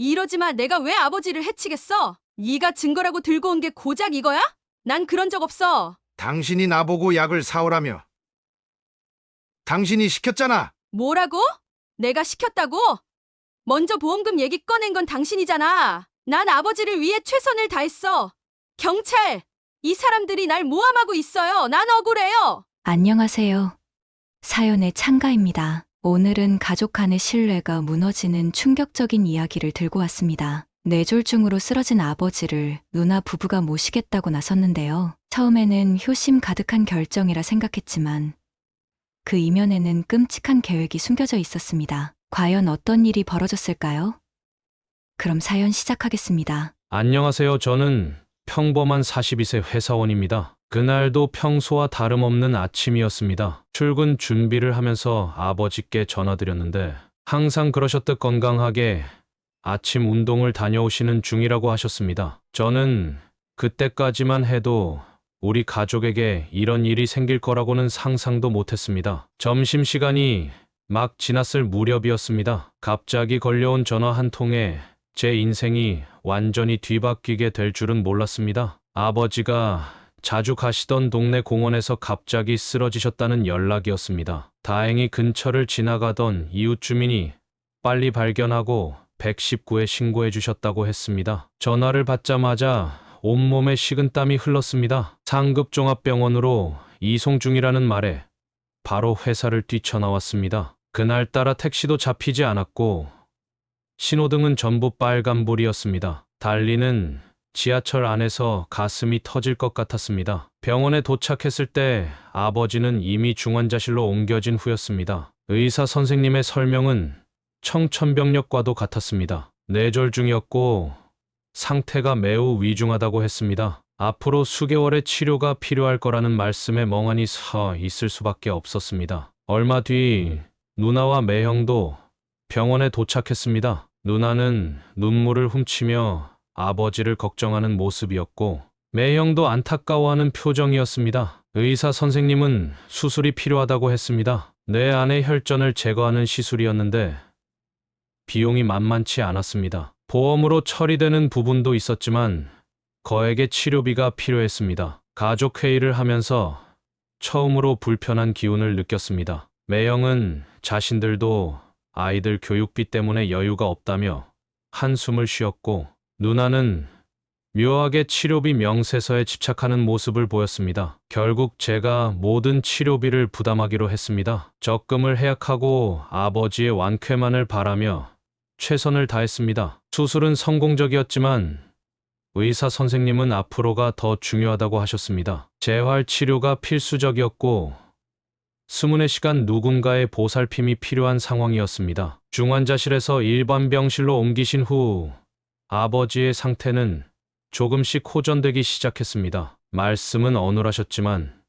이러지 마. 내가 왜 아버지를 해치겠어? 네가 증거라고 들고 온 게 고작 이거야? 난 그런 적 없어. 당신이 나보고 약을 사오라며. 당신이 시켰잖아. 뭐라고? 내가 시켰다고? 먼저 보험금 얘기 꺼낸 건 당신이잖아. 난 아버지를 위해 최선을 다했어. 경찰! 이 사람들이 날 모함하고 있어요. 난 억울해요. 안녕하세요. 사연의 창가입니다. 오늘은 가족 간의 신뢰가 무너지는 충격적인 이야기를 들고 왔습니다. 뇌졸중으로 쓰러진 아버지를 누나 부부가 모시겠다고 나섰는데요. 처음에는 효심 가득한 결정이라 생각했지만 그 이면에는 끔찍한 계획이 숨겨져 있었습니다. 과연 어떤 일이 벌어졌을까요? 그럼 사연 시작하겠습니다. 안녕하세요. 저는 평범한 42세 회사원입니다. 그날도 평소와 다름없는 아침이었습니다. 출근 준비를 하면서 아버지께 전화드렸는데 항상 그러셨듯 건강하게 아침 운동을 다녀오시는 중이라고 하셨습니다. 저는 그때까지만 해도 우리 가족에게 이런 일이 생길 거라고는 상상도 못했습니다. 점심시간이 막 지났을 무렵이었습니다. 갑자기 걸려온 전화 한 통에 제 인생이 완전히 뒤바뀌게 될 줄은 몰랐습니다. 아버지가 자주 가시던 동네 공원에서 갑자기 쓰러지셨다는 연락이었습니다. 다행히 근처를 지나가던 이웃 주민이 빨리 발견하고 119에 신고해 주셨다고 했습니다. 전화를 받자마자 온몸에 식은땀이 흘렀습니다. 상급종합병원으로 이송 중이라는 말에 바로 회사를 뛰쳐나왔습니다. 그날따라 택시도 잡히지 않았고 신호등은 전부 빨간불이었습니다. 달리는 지하철 안에서 가슴이 터질 것 같았습니다. 병원에 도착했을 때 아버지는 이미 중환자실로 옮겨진 후였습니다. 의사 선생님의 설명은 청천벽력과도 같았습니다. 뇌졸중이었고 상태가 매우 위중하다고 했습니다. 앞으로 수개월의 치료가 필요할 거라는 말씀에 멍하니 서 있을 수밖에 없었습니다. 얼마 뒤 누나와 매형도 병원에 도착했습니다. 누나는 눈물을 훔치며 아버지를 걱정하는 모습이었고 매형도 안타까워하는 표정이었습니다. 의사 선생님은 수술이 필요하다고 했습니다. 뇌 안의 혈전을 제거하는 시술이었는데 비용이 만만치 않았습니다. 보험으로 처리되는 부분도 있었지만 거액의 치료비가 필요했습니다. 가족 회의를 하면서 처음으로 불편한 기운을 느꼈습니다. 매형은 자신들도 아이들 교육비 때문에 여유가 없다며 한숨을 쉬었고 누나는 묘하게 치료비 명세서에 집착하는 모습을 보였습니다. 결국 제가 모든 치료비를 부담하기로 했습니다. 적금을 해약하고 아버지의 완쾌만을 바라며 최선을 다했습니다. 수술은 성공적이었지만 의사 선생님은 앞으로가 더 중요하다고 하셨습니다. 재활 치료가 필수적이었고 수문의 시간 누군가의 보살핌이 필요한 상황이었습니다. 중환자실에서 일반 병실로 옮기신 후 아버지의 상태는 조금씩 호전되기 시작했습니다. 말씀은 어눌하셨지만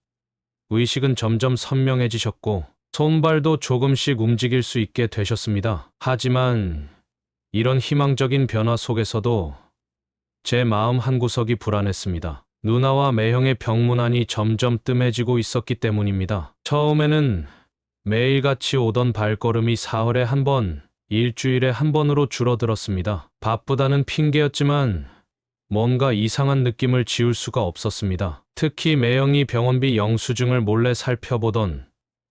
의식은 점점 선명해지셨고 손발도 조금씩 움직일 수 있게 되셨습니다. 하지만 이런 희망적인 변화 속에서도 제 마음 한구석이 불안했습니다. 누나와 매형의 병문안이 점점 뜸해지고 있었기 때문입니다. 처음에는 매일같이 오던 발걸음이 사흘에 한 번, 일주일에 한 번으로 줄어들었습니다. 바쁘다는 핑계였지만 뭔가 이상한 느낌을 지울 수가 없었습니다. 특히 매형이 병원비 영수증을 몰래 살펴보던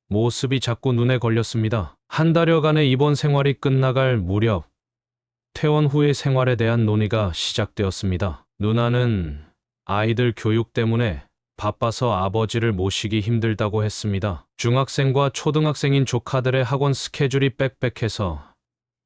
모습이 자꾸 눈에 걸렸습니다. 한 달여간의 입원 생활이 끝나갈 무렵 퇴원 후의 생활에 대한 논의가 시작되었습니다. 누나는 아이들 교육 때문에 바빠서 아버지를 모시기 힘들다고 했습니다. 중학생과 초등학생인 조카들의 학원 스케줄이 빽빽해서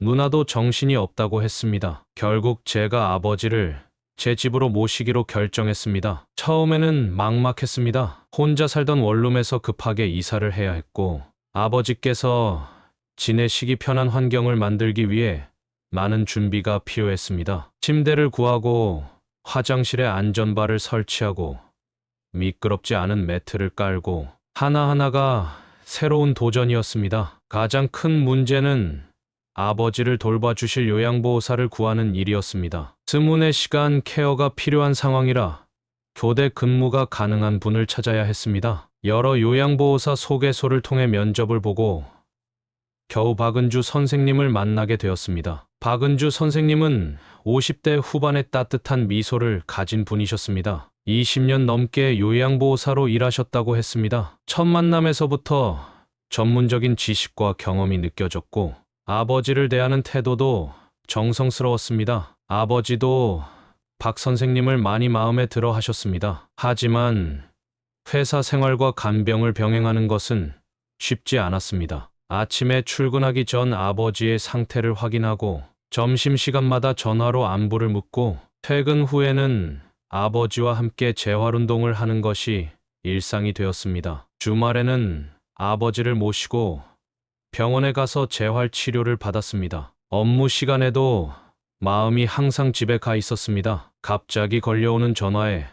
누나도 정신이 없다고 했습니다. 결국 제가 아버지를 제 집으로 모시기로 결정했습니다. 처음에는 막막했습니다. 혼자 살던 원룸에서 급하게 이사를 해야 했고 아버지께서 지내시기 편한 환경을 만들기 위해 많은 준비가 필요했습니다. 침대를 구하고 화장실에 안전바를 설치하고 미끄럽지 않은 매트를 깔고 하나하나가 새로운 도전이었습니다. 가장 큰 문제는 아버지를 돌봐주실 요양보호사를 구하는 일이었습니다. 스문의 시간 케어가 필요한 상황이라 교대 근무가 가능한 분을 찾아야 했습니다. 여러 요양보호사 소개소를 통해 면접을 보고 겨우 박은주 선생님을 만나게 되었습니다. 박은주 선생님은 50대 후반의 따뜻한 미소를 가진 분이셨습니다. 20년 넘게 요양보호사로 일하셨다고 했습니다. 첫 만남에서부터 전문적인 지식과 경험이 느껴졌고 아버지를 대하는 태도도 정성스러웠습니다. 아버지도 박 선생님을 많이 마음에 들어 하셨습니다. 하지만 회사 생활과 간병을 병행하는 것은 쉽지 않았습니다. 아침에 출근하기 전 아버지의 상태를 확인하고 점심시간마다 전화로 안부를 묻고 퇴근 후에는 아버지와 함께 재활운동을 하는 것이 일상이 되었습니다. 주말에는 아버지를 모시고 병원에 가서 재활치료를 받았습니다. 업무 시간에도 마음이 항상 집에 가 있었습니다. 갑자기 걸려오는 전화에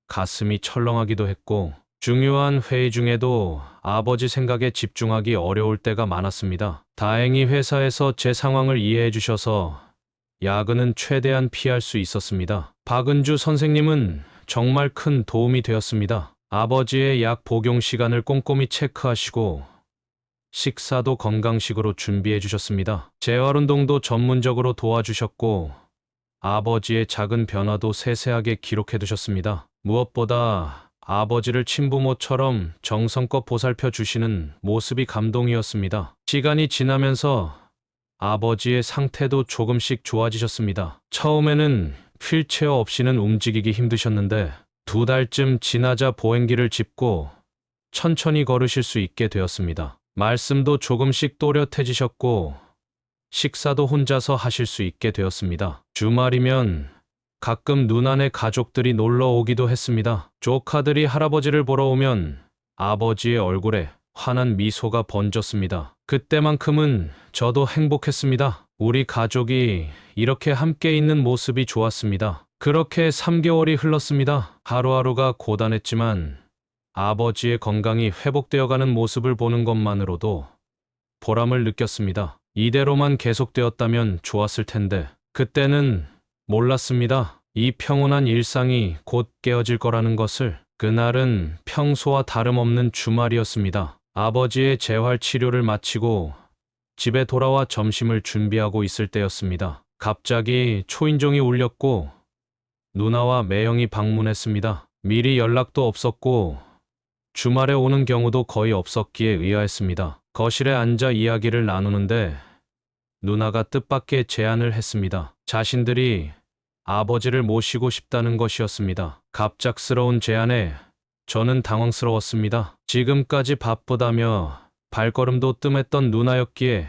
가슴이 철렁하기도 했고 중요한 회의 중에도 아버지 생각에 집중하기 어려울 때가 많았습니다. 다행히 회사에서 제 상황을 이해해 주셔서 야근은 최대한 피할 수 있었습니다. 박은주 선생님은 정말 큰 도움이 되었습니다. 아버지의 약 복용 시간을 꼼꼼히 체크하시고 식사도 건강식으로 준비해 주셨습니다. 재활운동도 전문적으로 도와주셨고 아버지의 작은 변화도 세세하게 기록해 두셨습니다. 무엇보다 아버지를 친부모처럼 정성껏 보살펴 주시는 모습이 감동이었습니다. 시간이 지나면서 아버지의 상태도 조금씩 좋아지셨습니다. 처음에는 휠체어 없이는 움직이기 힘드셨는데 2달쯤 지나자 보행기를 짚고 천천히 걸으실 수 있게 되었습니다. 말씀도 조금씩 또렷해지셨고 식사도 혼자서 하실 수 있게 되었습니다. 주말이면 가끔 누나네 가족들이 놀러 오기도 했습니다. 조카들이 할아버지를 보러 오면 아버지의 얼굴에 환한 미소가 번졌습니다. 그때만큼은 저도 행복했습니다. 우리 가족이 이렇게 함께 있는 모습이 좋았습니다. 그렇게 3개월이 흘렀습니다. 하루하루가 고단했지만 아버지의 건강이 회복되어가는 모습을 보는 것만으로도 보람을 느꼈습니다. 이대로만 계속되었다면 좋았을 텐데 그때는 몰랐습니다. 이 평온한 일상이 곧 깨어질 거라는 것을. 그날은 평소와 다름없는 주말이었습니다. 아버지의 재활 치료를 마치고 집에 돌아와 점심을 준비하고 있을 때였습니다. 갑자기 초인종이 울렸고 누나와 매형이 방문했습니다. 미리 연락도 없었고 주말에 오는 경우도 거의 없었기에 의아했습니다. 거실에 앉아 이야기를 나누는데 누나가 뜻밖의 제안을 했습니다. 자신들이 아버지를 모시고 싶다는 것이었습니다. 갑작스러운 제안에 저는 당황스러웠습니다. 지금까지 바쁘다며 발걸음도 뜸했던 누나였기에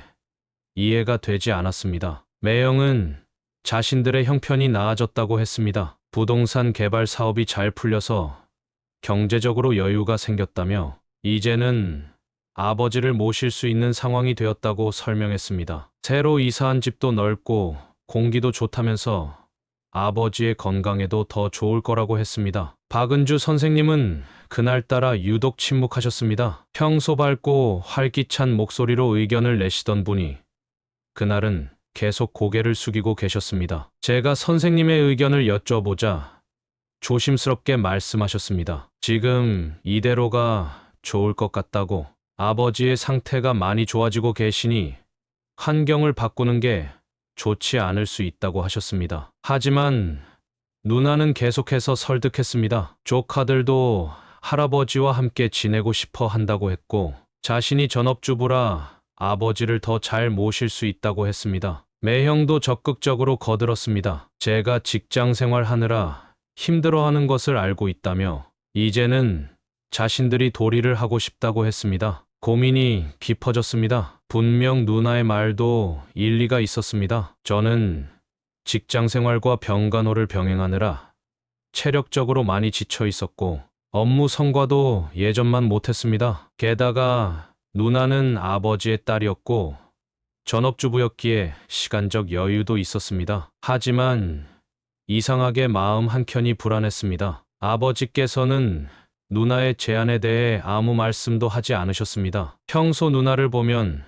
이해가 되지 않았습니다. 매형은 자신들의 형편이 나아졌다고 했습니다. 부동산 개발 사업이 잘 풀려서 경제적으로 여유가 생겼다며 이제는 아버지를 모실 수 있는 상황이 되었다고 설명했습니다. 새로 이사한 집도 넓고 공기도 좋다면서 아버지의 건강에도 더 좋을 거라고 했습니다. 박은주 선생님은 그날따라 유독 침묵하셨습니다. 평소 밝고 활기찬 목소리로 의견을 내시던 분이 그날은 계속 고개를 숙이고 계셨습니다. 제가 선생님의 의견을 여쭤보자 조심스럽게 말씀하셨습니다. 지금 이대로가 좋을 것 같다고. 아버지의 상태가 많이 좋아지고 계시니 환경을 바꾸는 게 좋지 않을 수 있다고 하셨습니다. 하지만 누나는 계속해서 설득했습니다. 조카들도 할아버지와 함께 지내고 싶어 한다고 했고 자신이 전업주부라 아버지를 더 잘 모실 수 있다고 했습니다. 매형도 적극적으로 거들었습니다. 제가 직장 생활하느라 힘들어하는 것을 알고 있다며 이제는 자신들이 도리를 하고 싶다고 했습니다. 고민이 깊어졌습니다. 분명 누나의 말도 일리가 있었습니다. 저는 직장 생활과 병간호를 병행하느라 체력적으로 많이 지쳐 있었고 업무 성과도 예전만 못했습니다. 게다가 누나는 아버지의 딸이었고 전업주부였기에 시간적 여유도 있었습니다. 하지만 이상하게 마음 한켠이 불안했습니다. 아버지께서는 누나의 제안에 대해 아무 말씀도 하지 않으셨습니다. 평소 누나를 보면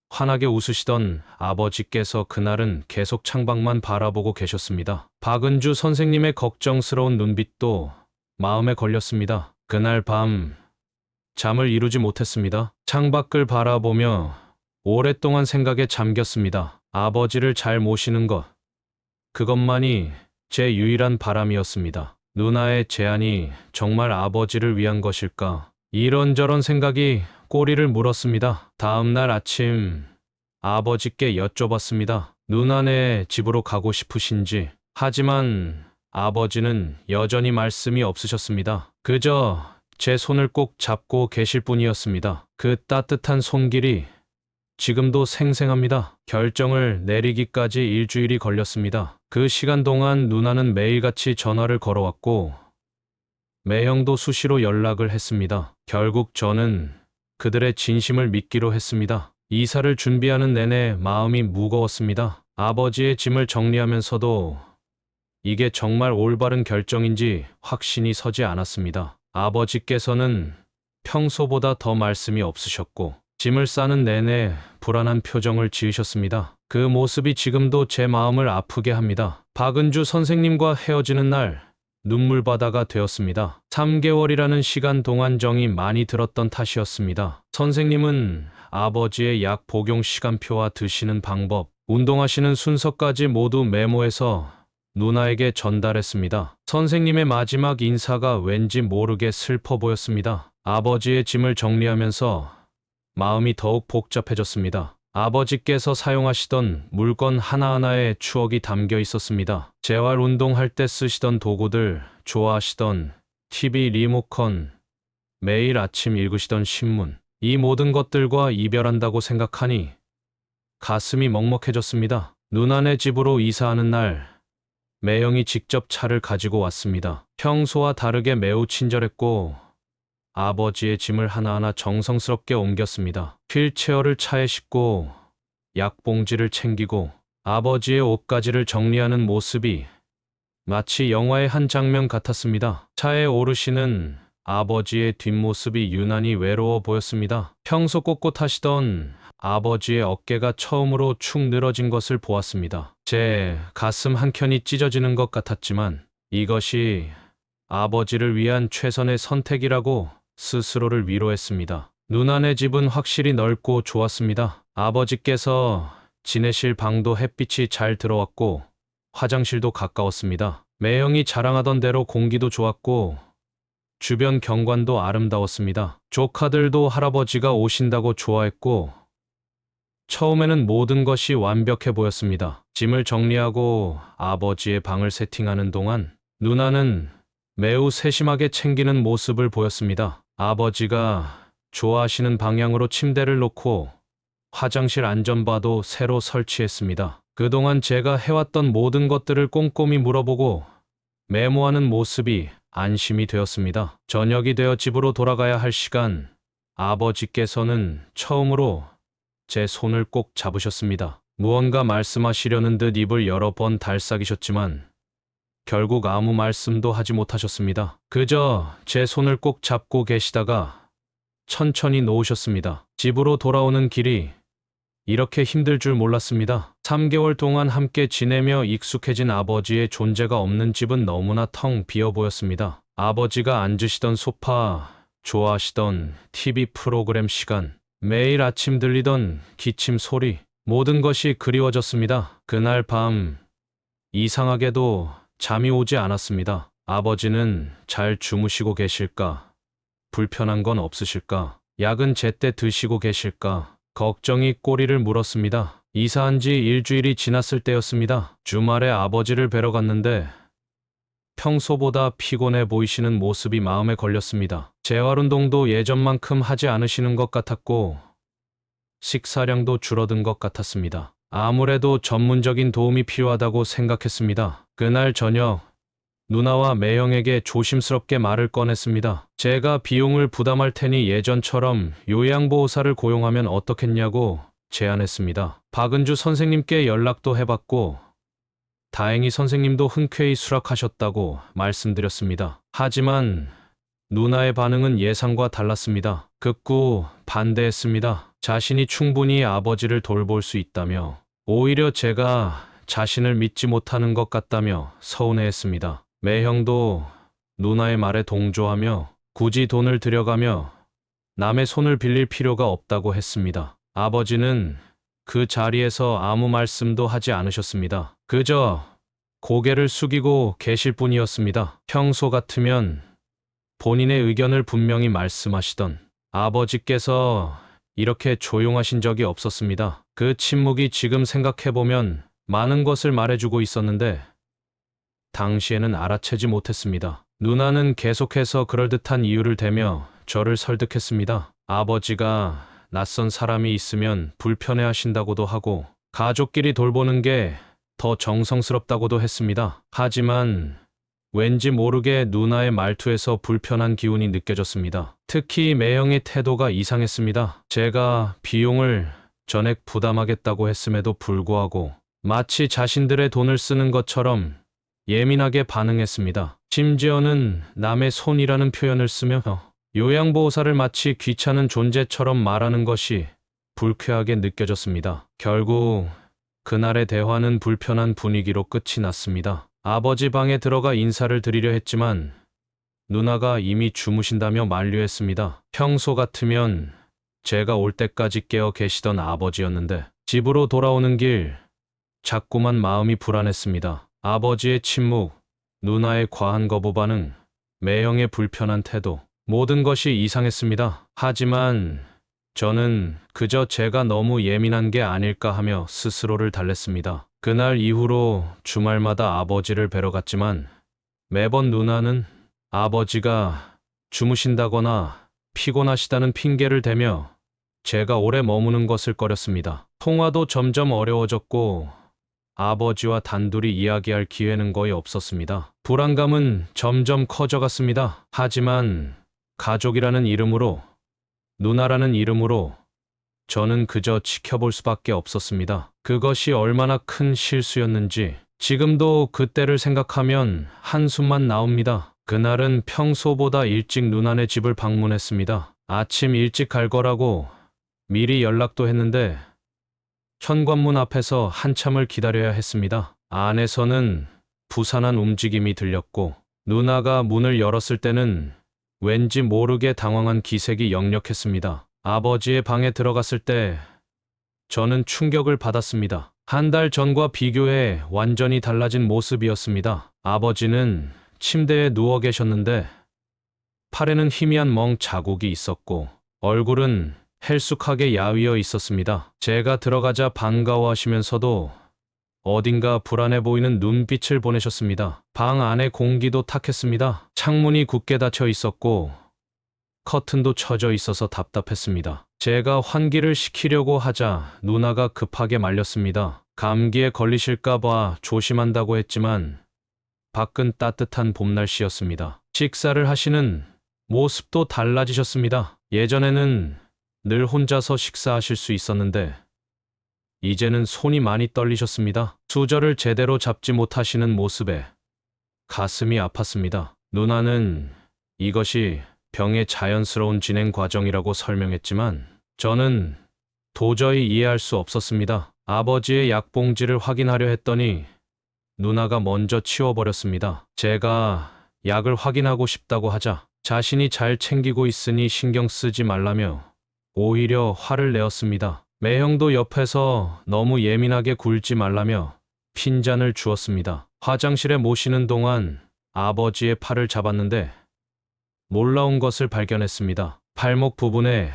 환하게 웃으시던 아버지께서 그날은 계속 창밖만 바라보고 계셨습니다. 박은주 선생님의 걱정스러운 눈빛도 마음에 걸렸습니다. 그날 밤 잠을 이루지 못했습니다. 창밖을 바라보며 오랫동안 생각에 잠겼습니다. 아버지를 잘 모시는 것, 그것만이 제 유일한 바람이었습니다. 누나의 제안이 정말 아버지를 위한 것일까? 이런저런 생각이 꼬리를 물었습니다. 다음 날 아침 아버지께 여쭤봤습니다. 누나네 집으로 가고 싶으신지. 하지만 아버지는 여전히 말씀이 없으셨습니다. 그저 제 손을 꼭 잡고 계실 뿐이었습니다. 그 따뜻한 손길이 지금도 생생합니다. 결정을 내리기까지 일주일이 걸렸습니다. 그 시간 동안 누나는 매일같이 전화를 걸어왔고 매형도 수시로 연락을 했습니다. 결국 저는 그들의 진심을 믿기로 했습니다. 이사를 준비하는 내내 마음이 무거웠습니다. 아버지의 짐을 정리하면서도 이게 정말 올바른 결정인지 확신이 서지 않았습니다. 아버지께서는 평소보다 더 말씀이 없으셨고 짐을 싸는 내내 불안한 표정을 지으셨습니다. 그 모습이 지금도 제 마음을 아프게 합니다. 박은주 선생님과 헤어지는 날 눈물바다가 되었습니다. 3개월이라는 시간 동안 정이 많이 들었던 탓이었습니다. 선생님은 아버지의 약 복용 시간표와 드시는 방법, 운동하시는 순서까지 모두 메모해서 누나에게 전달했습니다. 선생님의 마지막 인사가 왠지 모르게 슬퍼 보였습니다. 아버지의 짐을 정리하면서 마음이 더욱 복잡해졌습니다. 아버지께서 사용하시던 물건 하나하나에 추억이 담겨 있었습니다. 재활 운동할 때 쓰시던 도구들, 좋아하시던 TV 리모컨, 매일 아침 읽으시던 신문, 이 모든 것들과 이별한다고 생각하니 가슴이 먹먹해졌습니다. 누나네 집으로 이사하는 날, 매형이 직접 차를 가지고 왔습니다. 평소와 다르게 매우 친절했고 아버지의 짐을 하나하나 정성스럽게 옮겼습니다. 휠체어를 차에 싣고 약봉지를 챙기고 아버지의 옷가지를 정리하는 모습이 마치 영화의 한 장면 같았습니다. 차에 오르시는 아버지의 뒷모습이 유난히 외로워 보였습니다. 평소 꼿꼿하시던 아버지의 어깨가 처음으로 축 늘어진 것을 보았습니다. 제 가슴 한켠이 찢어지는 것 같았지만 이것이 아버지를 위한 최선의 선택이라고 스스로를 위로했습니다. 누나네 집은 확실히 넓고 좋았습니다. 아버지께서 지내실 방도 햇빛이 잘 들어왔고 화장실도 가까웠습니다. 매형이 자랑하던 대로 공기도 좋았고 주변 경관도 아름다웠습니다. 조카들도 할아버지가 오신다고 좋아했고 처음에는 모든 것이 완벽해 보였습니다. 짐을 정리하고 아버지의 방을 세팅하는 동안 누나는 매우 세심하게 챙기는 모습을 보였습니다. 아버지가 좋아하시는 방향으로 침대를 놓고 화장실 안전바도 새로 설치했습니다. 그동안 제가 해왔던 모든 것들을 꼼꼼히 물어보고 메모하는 모습이 안심이 되었습니다. 저녁이 되어 집으로 돌아가야 할 시간, 아버지께서는 처음으로 제 손을 꼭 잡으셨습니다. 무언가 말씀하시려는 듯 입을 여러 번 달싹이셨지만 결국 아무 말씀도 하지 못하셨습니다. 그저 제 손을 꼭 잡고 계시다가 천천히 놓으셨습니다. 집으로 돌아오는 길이 이렇게 힘들 줄 몰랐습니다. 3개월 동안 함께 지내며 익숙해진 아버지의 존재가 없는 집은 너무나 텅 비어 보였습니다. 아버지가 앉으시던 소파, 좋아하시던 TV 프로그램 시간, 매일 아침 들리던 기침 소리, 모든 것이 그리워졌습니다. 그날 밤 이상하게도 잠이 오지 않았습니다. 아버지는 잘 주무시고 계실까? 불편한 건 없으실까? 약은 제때 드시고 계실까? 걱정이 꼬리를 물었습니다. 이사한 지 일주일이 지났을 때였습니다. 주말에 아버지를 뵈러 갔는데 평소보다 피곤해 보이시는 모습이 마음에 걸렸습니다. 재활운동도 예전만큼 하지 않으시는 것 같았고 식사량도 줄어든 것 같았습니다. 아무래도 전문적인 도움이 필요하다고 생각했습니다. 그날 저녁 누나와 매형에게 조심스럽게 말을 꺼냈습니다. 제가 비용을 부담할 테니 예전처럼 요양보호사를 고용하면 어떻겠냐고 제안했습니다. 박은주 선생님께 연락도 해봤고 다행히 선생님도 흔쾌히 수락하셨다고 말씀드렸습니다. 하지만 누나의 반응은 예상과 달랐습니다. 극구 반대했습니다. 자신이 충분히 아버지를 돌볼 수 있다며 오히려 제가 자신을 믿지 못하는 것 같다며 서운해했습니다. 매형도 누나의 말에 동조하며 굳이 돈을 들여가며 남의 손을 빌릴 필요가 없다고 했습니다. 아버지는 그 자리에서 아무 말씀도 하지 않으셨습니다. 그저 고개를 숙이고 계실 뿐이었습니다. 평소 같으면 본인의 의견을 분명히 말씀하시던 아버지께서 이렇게 조용하신 적이 없었습니다. 그 침묵이 지금 생각해보면 많은 것을 말해주고 있었는데 당시에는 알아채지 못했습니다. 누나는 계속해서 그럴듯한 이유를 대며 저를 설득했습니다. 아버지가 낯선 사람이 있으면 불편해하신다고도 하고 가족끼리 돌보는 게 더 정성스럽다고도 했습니다. 하지만 왠지 모르게 누나의 말투에서 불편한 기운이 느껴졌습니다. 특히 매형의 태도가 이상했습니다. 제가 비용을 전액 부담하겠다고 했음에도 불구하고 마치 자신들의 돈을 쓰는 것처럼 예민하게 반응했습니다. 심지어는 남의 손이라는 표현을 쓰며 요양보호사를 마치 귀찮은 존재처럼 말하는 것이 불쾌하게 느껴졌습니다. 결국 그날의 대화는 불편한 분위기로 끝이 났습니다. 아버지 방에 들어가 인사를 드리려 했지만 누나가 이미 주무신다며 만류했습니다. 평소 같으면 제가 올 때까지 깨어 계시던 아버지였는데 집으로 돌아오는 길 자꾸만 마음이 불안했습니다. 아버지의 침묵, 누나의 과한 거부 반응, 매형의 불편한 태도, 모든 것이 이상했습니다. 하지만 저는 그저 제가 너무 예민한 게 아닐까 하며 스스로를 달랬습니다. 그날 이후로 주말마다 아버지를 뵈러 갔지만 매번 누나는 아버지가 주무신다거나 피곤하시다는 핑계를 대며 제가 오래 머무는 것을 꺼렸습니다. 통화도 점점 어려워졌고 아버지와 단둘이 이야기할 기회는 거의 없었습니다. 불안감은 점점 커져갔습니다. 하지만 가족이라는 이름으로, 누나라는 이름으로 저는 그저 지켜볼 수밖에 없었습니다. 그것이 얼마나 큰 실수였는지 지금도 그때를 생각하면 한숨만 나옵니다. 그날은 평소보다 일찍 누나네 집을 방문했습니다. 아침 일찍 갈 거라고 미리 연락도 했는데 현관문 앞에서 한참을 기다려야 했습니다. 안에서는 부산한 움직임이 들렸고 누나가 문을 열었을 때는 왠지 모르게 당황한 기색이 역력했습니다. 아버지의 방에 들어갔을 때 저는 충격을 받았습니다. 한 달 전과 비교해 완전히 달라진 모습이었습니다. 아버지는 침대에 누워 계셨는데 팔에는 희미한 멍 자국이 있었고 얼굴은 헬쑥하게 야위어 있었습니다. 제가 들어가자 반가워하시면서도 어딘가 불안해 보이는 눈빛을 보내셨습니다. 방 안의 공기도 탁했습니다. 창문이 굳게 닫혀 있었고 커튼도 쳐져 있어서 답답했습니다. 제가 환기를 시키려고 하자 누나가 급하게 말렸습니다. 감기에 걸리실까봐 조심한다고 했지만 밖은 따뜻한 봄 날씨였습니다. 식사를 하시는 모습도 달라지셨습니다. 예전에는 늘 혼자서 식사하실 수 있었는데 이제는 손이 많이 떨리셨습니다. 수저를 제대로 잡지 못하시는 모습에 가슴이 아팠습니다. 누나는 이것이 병의 자연스러운 진행 과정이라고 설명했지만 저는 도저히 이해할 수 없었습니다. 아버지의 약봉지를 확인하려 했더니 누나가 먼저 치워버렸습니다. 제가 약을 확인하고 싶다고 하자 자신이 잘 챙기고 있으니 신경 쓰지 말라며 오히려 화를 내었습니다. 매형도 옆에서 너무 예민하게 굴지 말라며 핀잔을 주었습니다. 화장실에 모시는 동안 아버지의 팔을 잡았는데 놀라운 것을 발견했습니다. 팔목 부분에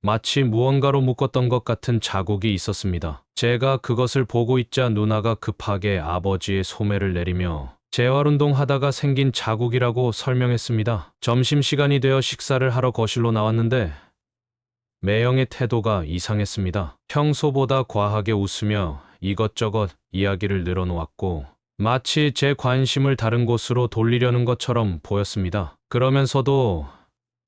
마치 무언가로 묶었던 것 같은 자국이 있었습니다. 제가 그것을 보고 있자 누나가 급하게 아버지의 소매를 내리며 재활운동하다가 생긴 자국이라고 설명했습니다. 점심시간이 되어 식사를 하러 거실로 나왔는데 매형의 태도가 이상했습니다. 평소보다 과하게 웃으며 이것저것 이야기를 늘어놓았고 마치 제 관심을 다른 곳으로 돌리려는 것처럼 보였습니다. 그러면서도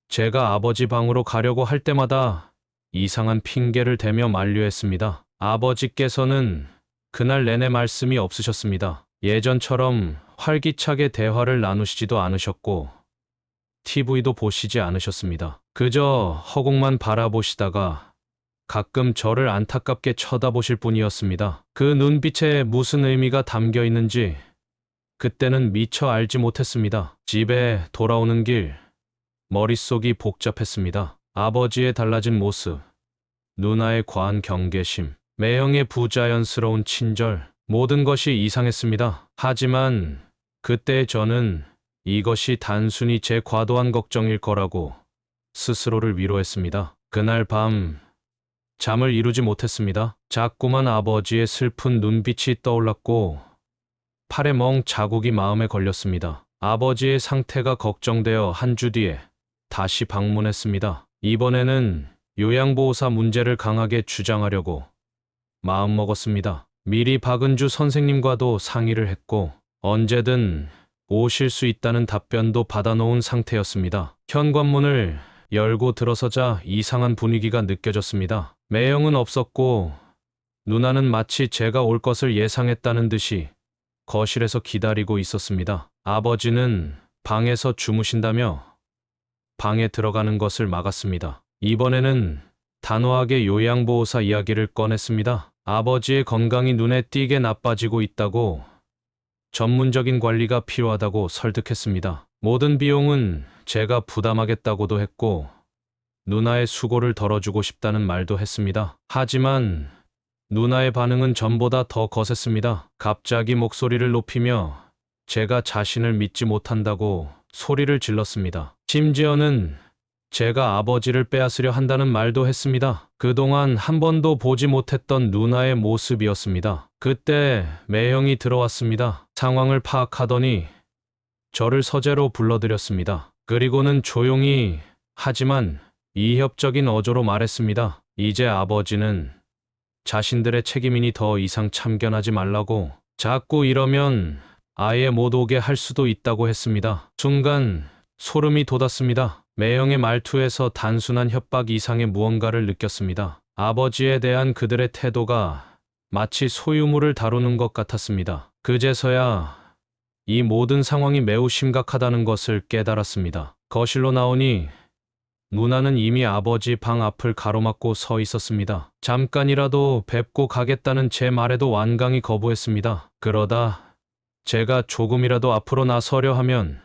제가 아버지 방으로 가려고 할 때마다 이상한 핑계를 대며 만류했습니다. 아버지께서는 그날 내내 말씀이 없으셨습니다. 예전처럼 활기차게 대화를 나누시지도 않으셨고 TV도 보시지 않으셨습니다. 그저 허공만 바라보시다가 가끔 저를 안타깝게 쳐다보실 뿐이었습니다. 그 눈빛에 무슨 의미가 담겨 있는지 그때는 미처 알지 못했습니다. 집에 돌아오는 길 머릿속이 복잡했습니다. 아버지의 달라진 모습, 누나의 과한 경계심, 매형의 부자연스러운 친절, 모든 것이 이상했습니다. 하지만 그때 저는 이것이 단순히 제 과도한 걱정일 거라고 스스로를 위로했습니다. 그날 밤 잠을 이루지 못했습니다. 자꾸만 아버지의 슬픈 눈빛이 떠올랐고 팔에 멍 자국이 마음에 걸렸습니다. 아버지의 상태가 걱정되어 한 주 뒤에 다시 방문했습니다. 이번에는 요양보호사 문제를 강하게 주장하려고 마음먹었습니다. 미리 박은주 선생님과도 상의를 했고 언제든 오실 수 있다는 답변도 받아놓은 상태였습니다. 현관문을 열고 들어서자 이상한 분위기가 느껴졌습니다. 매형은 없었고 누나는 마치 제가 올 것을 예상했다는 듯이 거실에서 기다리고 있었습니다. 아버지는 방에서 주무신다며 방에 들어가는 것을 막았습니다. 이번에는 단호하게 요양보호사 이야기를 꺼냈습니다. 아버지의 건강이 눈에 띄게 나빠지고 있다고, 전문적인 관리가 필요하다고 설득했습니다. 모든 비용은 제가 부담하겠다고도 했고 누나의 수고를 덜어주고 싶다는 말도 했습니다. 하지만 누나의 반응은 전보다 더 거셌습니다. 갑자기 목소리를 높이며 제가 자신을 믿지 못한다고 소리를 질렀습니다. 심지어는 제가 아버지를 빼앗으려 한다는 말도 했습니다. 그동안 한 번도 보지 못했던 누나의 모습이었습니다. 그때 매형이 들어왔습니다. 상황을 파악하더니 저를 서재로 불러들였습니다. 그리고는 조용히 하지만 이협적인 어조로 말했습니다. 이제 아버지는 자신들의 책임이니 더 이상 참견하지 말라고, 자꾸 이러면 아예 못 오게 할 수도 있다고 했습니다. 순간 소름이 돋았습니다. 매형의 말투에서 단순한 협박 이상의 무언가를 느꼈습니다. 아버지에 대한 그들의 태도가 마치 소유물을 다루는 것 같았습니다. 그제서야 이 모든 상황이 매우 심각하다는 것을 깨달았습니다. 거실로 나오니 누나는 이미 아버지 방 앞을 가로막고 서 있었습니다. 잠깐이라도 뵙고 가겠다는 제 말에도 완강히 거부했습니다. 그러다 제가 조금이라도 앞으로 나서려 하면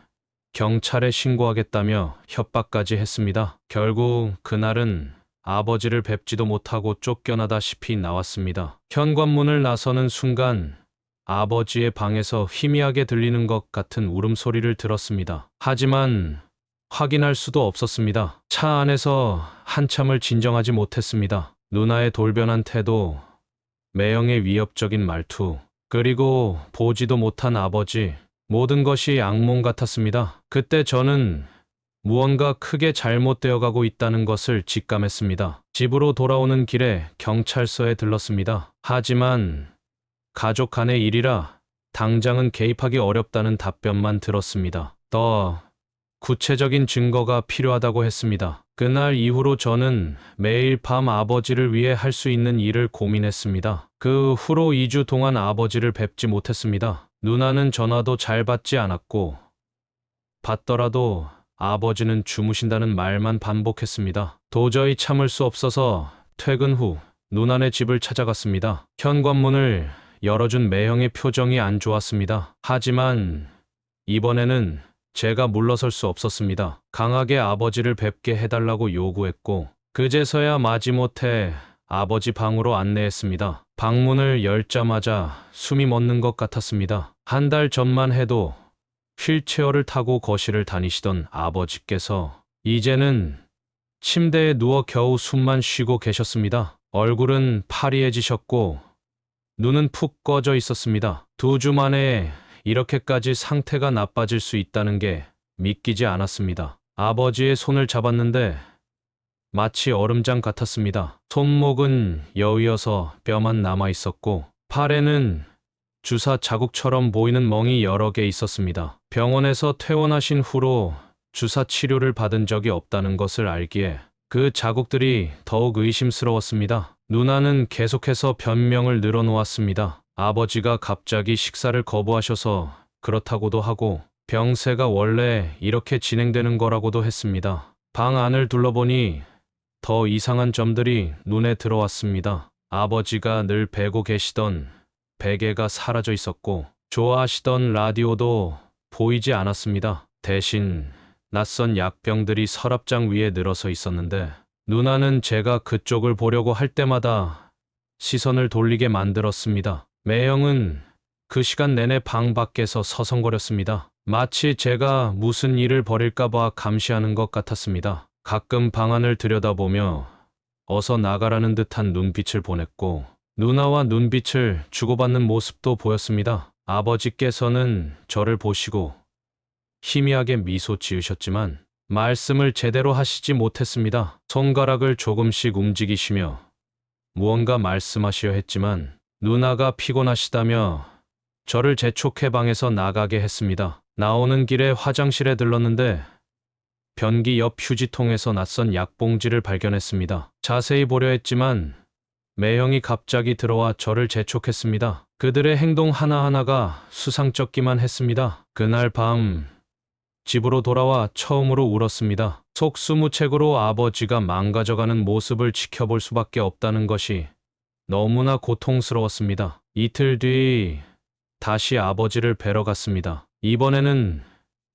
경찰에 신고하겠다며 협박까지 했습니다. 결국 그날은 아버지를 뵙지도 못하고 쫓겨나다시피 나왔습니다. 현관문을 나서는 순간 아버지의 방에서 희미하게 들리는 것 같은 울음소리를 들었습니다. 하지만 확인할 수도 없었습니다. 차 안에서 한참을 진정하지 못했습니다. 누나의 돌변한 태도, 매형의 위협적인 말투, 그리고 보지도 못한 아버지, 모든 것이 악몽 같았습니다. 그때 저는 무언가 크게 잘못되어 가고 있다는 것을 직감했습니다. 집으로 돌아오는 길에 경찰서에 들렀습니다. 하지만 가족 간의 일이라 당장은 개입하기 어렵다는 답변만 들었습니다. 더 구체적인 증거가 필요하다고 했습니다. 그날 이후로 저는 매일 밤 아버지를 위해 할 수 있는 일을 고민했습니다. 그 후로 2주 동안 아버지를 뵙지 못했습니다. 누나는 전화도 잘 받지 않았고 받더라도 아버지는 주무신다는 말만 반복했습니다. 도저히 참을 수 없어서 퇴근 후 누나네 집을 찾아갔습니다. 현관문을 열어준 매형의 표정이 안 좋았습니다. 하지만 이번에는 제가 물러설 수 없었습니다. 강하게 아버지를 뵙게 해달라고 요구했고 그제서야 마지못해 아버지 방으로 안내했습니다. 방문을 열자마자 숨이 멎는 것 같았습니다. 한 달 전만 해도 휠체어를 타고 거실을 다니시던 아버지께서 이제는 침대에 누워 겨우 숨만 쉬고 계셨습니다. 얼굴은 파리해지셨고 눈은 푹 꺼져 있었습니다. 2주 만에 이렇게까지 상태가 나빠질 수 있다는 게 믿기지 않았습니다. 아버지의 손을 잡았는데 마치 얼음장 같았습니다. 손목은 여위어서 뼈만 남아 있었고 팔에는 주사 자국처럼 보이는 멍이 여러 개 있었습니다. 병원에서 퇴원하신 후로 주사 치료를 받은 적이 없다는 것을 알기에 그 자국들이 더욱 의심스러웠습니다. 누나는 계속해서 변명을 늘어놓았습니다. 아버지가 갑자기 식사를 거부하셔서 그렇다고도 하고 병세가 원래 이렇게 진행되는 거라고도 했습니다. 방 안을 둘러보니 더 이상한 점들이 눈에 들어왔습니다. 아버지가 늘 베고 계시던 베개가 사라져 있었고 좋아하시던 라디오도 보이지 않았습니다. 대신 낯선 약병들이 서랍장 위에 늘어서 있었는데 누나는 제가 그쪽을 보려고 할 때마다 시선을 돌리게 만들었습니다. 매형은 그 시간 내내 방 밖에서 서성거렸습니다. 마치 제가 무슨 일을 벌일까봐 감시하는 것 같았습니다. 가끔 방 안을 들여다보며 어서 나가라는 듯한 눈빛을 보냈고 누나와 눈빛을 주고받는 모습도 보였습니다. 아버지께서는 저를 보시고 희미하게 미소 지으셨지만 말씀을 제대로 하시지 못했습니다. 손가락을 조금씩 움직이시며 무언가 말씀하시려 했지만 누나가 피곤하시다며 저를 재촉해 방에서 나가게 했습니다. 나오는 길에 화장실에 들렀는데 변기 옆 휴지통에서 낯선 약봉지를 발견했습니다. 자세히 보려 했지만 매형이 갑자기 들어와 저를 재촉했습니다. 그들의 행동 하나하나가 수상쩍기만 했습니다. 그날 밤 집으로 돌아와 처음으로 울었습니다. 속수무책으로 아버지가 망가져가는 모습을 지켜볼 수밖에 없다는 것이 너무나 고통스러웠습니다. 이틀 뒤 다시 아버지를 뵈러 갔습니다. 이번에는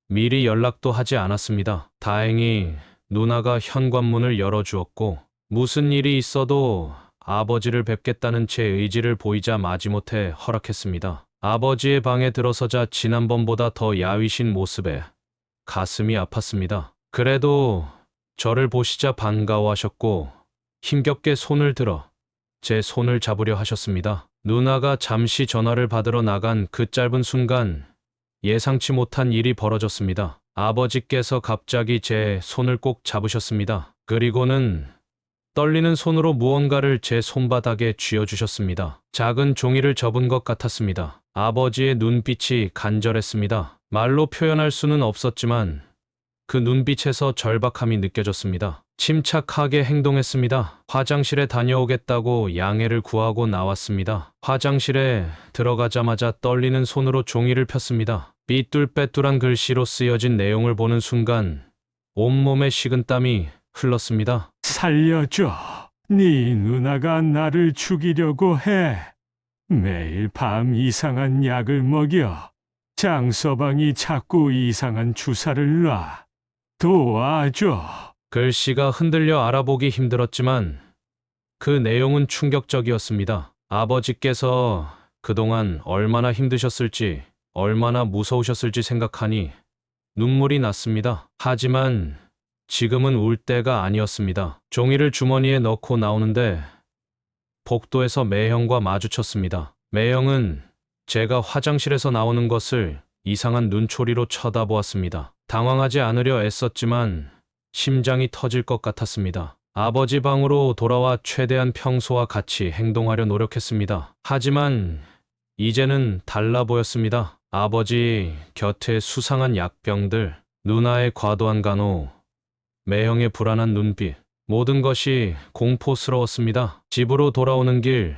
미리 연락도 하지 않았습니다. 다행히 누나가 현관문을 열어주었고 무슨 일이 있어도 아버지를 뵙겠다는 제 의지를 보이자 마지못해 허락했습니다. 아버지의 방에 들어서자 지난번보다 더 야위신 모습에 가슴이 아팠습니다. 그래도 저를 보시자 반가워하셨고 힘겹게 손을 들어 제 손을 잡으려 하셨습니다. 누나가 잠시 전화를 받으러 나간 그 짧은 순간 예상치 못한 일이 벌어졌습니다. 아버지께서 갑자기 제 손을 꼭 잡으셨습니다. 그리고는 떨리는 손으로 무언가를 제 손바닥에 쥐어주셨습니다. 작은 종이를 접은 것 같았습니다. 아버지의 눈빛이 간절했습니다. 말로 표현할 수는 없었지만 그 눈빛에서 절박함이 느껴졌습니다. 침착하게 행동했습니다. 화장실에 다녀오겠다고 양해를 구하고 나왔습니다. 화장실에 들어가자마자 떨리는 손으로 종이를 폈습니다. 삐뚤빼뚤한 글씨로 쓰여진 내용을 보는 순간 온몸에 식은땀이 흘렀습니다. 살려줘. 네 누나가 나를 죽이려고 해. 매일 밤 이상한 약을 먹여. 장서방이 자꾸 이상한 주사를 놔. 도와줘. 글씨가 흔들려 알아보기 힘들었지만 그 내용은 충격적이었습니다. 아버지께서 그동안 얼마나 힘드셨을지, 얼마나 무서우셨을지 생각하니 눈물이 났습니다. 하지만 지금은 울 때가 아니었습니다. 종이를 주머니에 넣고 나오는데 복도에서 매형과 마주쳤습니다. 매형은 제가 화장실에서 나오는 것을 이상한 눈초리로 쳐다보았습니다. 당황하지 않으려 애썼지만 심장이 터질 것 같았습니다. 아버지 방으로 돌아와 최대한 평소와 같이 행동하려 노력했습니다. 하지만 이제는 달라 보였습니다. 아버지 곁에 수상한 약병들, 누나의 과도한 간호, 매형의 불안한 눈빛, 모든 것이 공포스러웠습니다. 집으로 돌아오는 길,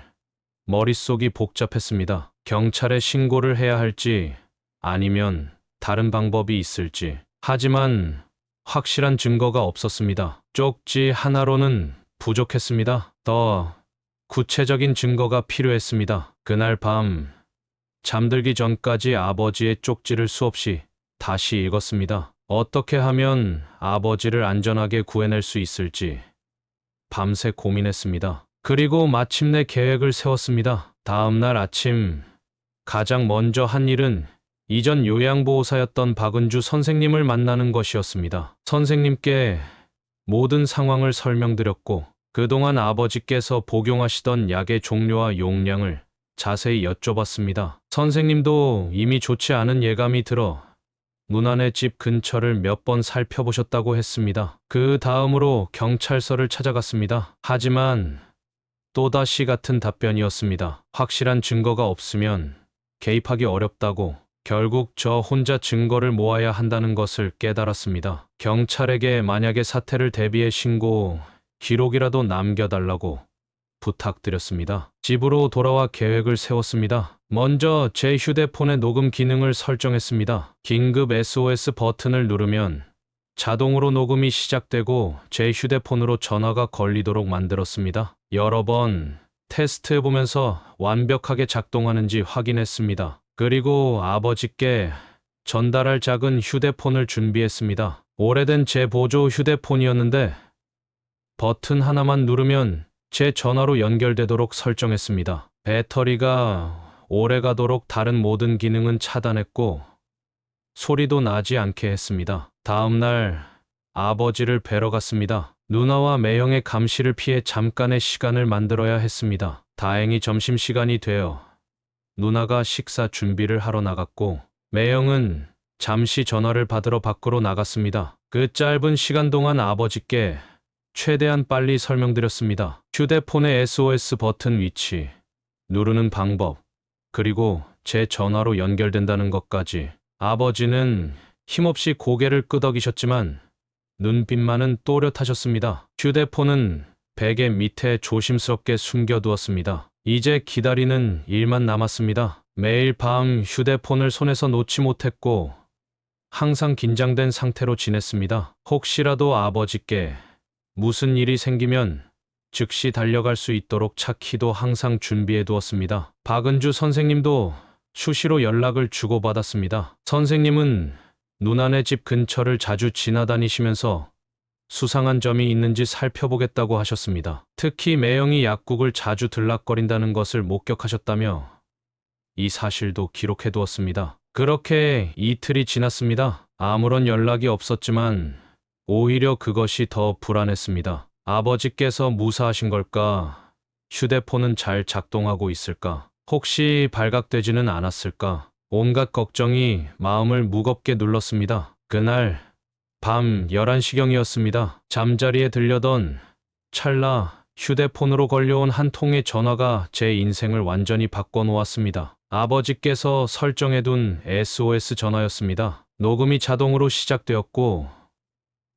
머릿속이 복잡했습니다. 경찰에 신고를 해야 할지 아니면 다른 방법이 있을지. 하지만 확실한 증거가 없었습니다. 쪽지 하나로는 부족했습니다. 더 구체적인 증거가 필요했습니다. 그날 밤 잠들기 전까지 아버지의 쪽지를 수없이 다시 읽었습니다. 어떻게 하면 아버지를 안전하게 구해낼 수 있을지 밤새 고민했습니다. 그리고 마침내 계획을 세웠습니다. 다음 날 아침 가장 먼저 한 일은 이전 요양보호사였던 박은주 선생님을 만나는 것이었습니다. 선생님께 모든 상황을 설명드렸고 그동안 아버지께서 복용하시던 약의 종류와 용량을 자세히 여쭤봤습니다. 선생님도 이미 좋지 않은 예감이 들어 누나네 집 근처를 몇 번 살펴보셨다고 했습니다. 그 다음으로 경찰서를 찾아갔습니다. 하지만 또다시 같은 답변이었습니다. 확실한 증거가 없으면 개입하기 어렵다고. 결국 저 혼자 증거를 모아야 한다는 것을 깨달았습니다. 경찰에게 만약에 사태를 대비해 신고 기록이라도 남겨달라고 부탁드렸습니다. 집으로 돌아와 계획을 세웠습니다. 먼저 제 휴대폰의 녹음 기능을 설정했습니다. 긴급 SOS 버튼을 누르면 자동으로 녹음이 시작되고 제 휴대폰으로 전화가 걸리도록 만들었습니다. 여러 번 테스트해보면서 완벽하게 작동하는지 확인했습니다. 그리고 아버지께 전달할 작은 휴대폰을 준비했습니다. 오래된 제 보조 휴대폰이었는데 버튼 하나만 누르면 제 전화로 연결되도록 설정했습니다. 배터리가 오래 가도록 다른 모든 기능은 차단했고 소리도 나지 않게 했습니다. 다음 날 아버지를 뵈러 갔습니다. 누나와 매형의 감시를 피해 잠깐의 시간을 만들어야 했습니다. 다행히 점심시간이 되어 누나가 식사 준비를 하러 나갔고 매형은 잠시 전화를 받으러 밖으로 나갔습니다. 그 짧은 시간 동안 아버지께 최대한 빨리 설명드렸습니다. 휴대폰의 SOS 버튼 위치, 누르는 방법, 그리고 제 전화로 연결된다는 것까지. 아버지는 힘없이 고개를 끄덕이셨지만 눈빛만은 또렷하셨습니다. 휴대폰은 베개 밑에 조심스럽게 숨겨두었습니다. 이제 기다리는 일만 남았습니다. 매일 밤 휴대폰을 손에서 놓지 못했고 항상 긴장된 상태로 지냈습니다. 혹시라도 아버지께 무슨 일이 생기면 즉시 달려갈 수 있도록 차키도 항상 준비해 두었습니다. 박은주 선생님도 수시로 연락을 주고받았습니다. 선생님은 누나네 집 근처를 자주 지나다니시면서 수상한 점이 있는지 살펴보겠다고 하셨습니다. 특히 매형이 약국을 자주 들락거린다는 것을 목격하셨다며 이 사실도 기록해 두었습니다. 그렇게 이틀이 지났습니다. 아무런 연락이 없었지만 오히려 그것이 더 불안했습니다. 아버지께서 무사하신 걸까? 휴대폰은 잘 작동하고 있을까? 혹시 발각되지는 않았을까? 온갖 걱정이 마음을 무겁게 눌렀습니다. 그날 밤 11시경이었습니다. 잠자리에 들려던 찰나 휴대폰으로 걸려온 한 통의 전화가 제 인생을 완전히 바꿔놓았습니다. 아버지께서 설정해둔 SOS 전화였습니다. 녹음이 자동으로 시작되었고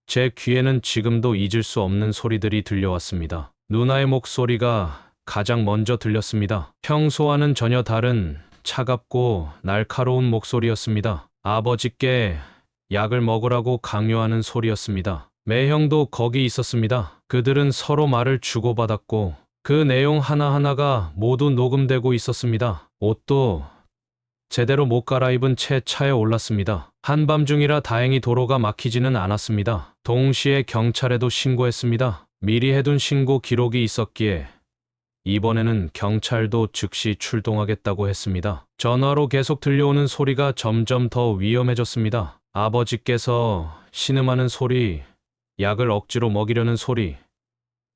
제 귀에는 지금도 잊을 수 없는 소리들이 들려왔습니다. 누나의 목소리가 가장 먼저 들렸습니다. 평소와는 전혀 다른 차갑고 날카로운 목소리였습니다. 아버지께 약을 먹으라고 강요하는 소리였습니다. 매형도 거기 있었습니다. 그들은 서로 말을 주고받았고 그 내용 하나하나가 모두 녹음되고 있었습니다. 옷도 제대로 못 갈아입은 채 차에 올랐습니다. 한밤중이라 다행히 도로가 막히지는 않았습니다. 동시에 경찰에도 신고했습니다. 미리 해둔 신고 기록이 있었기에 이번에는 경찰도 즉시 출동하겠다고 했습니다. 전화로 계속 들려오는 소리가 점점 더 위험해졌습니다. 아버지께서 신음하는 소리, 약을 억지로 먹이려는 소리,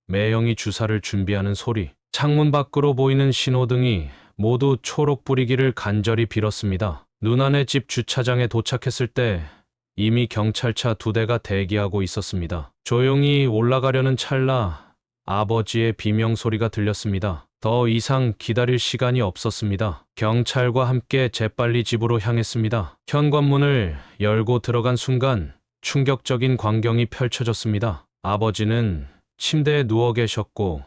매형이 주사를 준비하는 소리, 창문 밖으로 보이는 신호등이 모두 초록불이기를 간절히 빌었습니다. 누나네 집 주차장에 도착했을 때 이미 경찰차 2대가 대기하고 있었습니다. 조용히 올라가려는 찰나 아버지의 비명소리가 들렸습니다. 더 이상 기다릴 시간이 없었습니다. 경찰과 함께 재빨리 집으로 향했습니다. 현관문을 열고 들어간 순간 충격적인 광경이 펼쳐졌습니다. 아버지는 침대에 누워 계셨고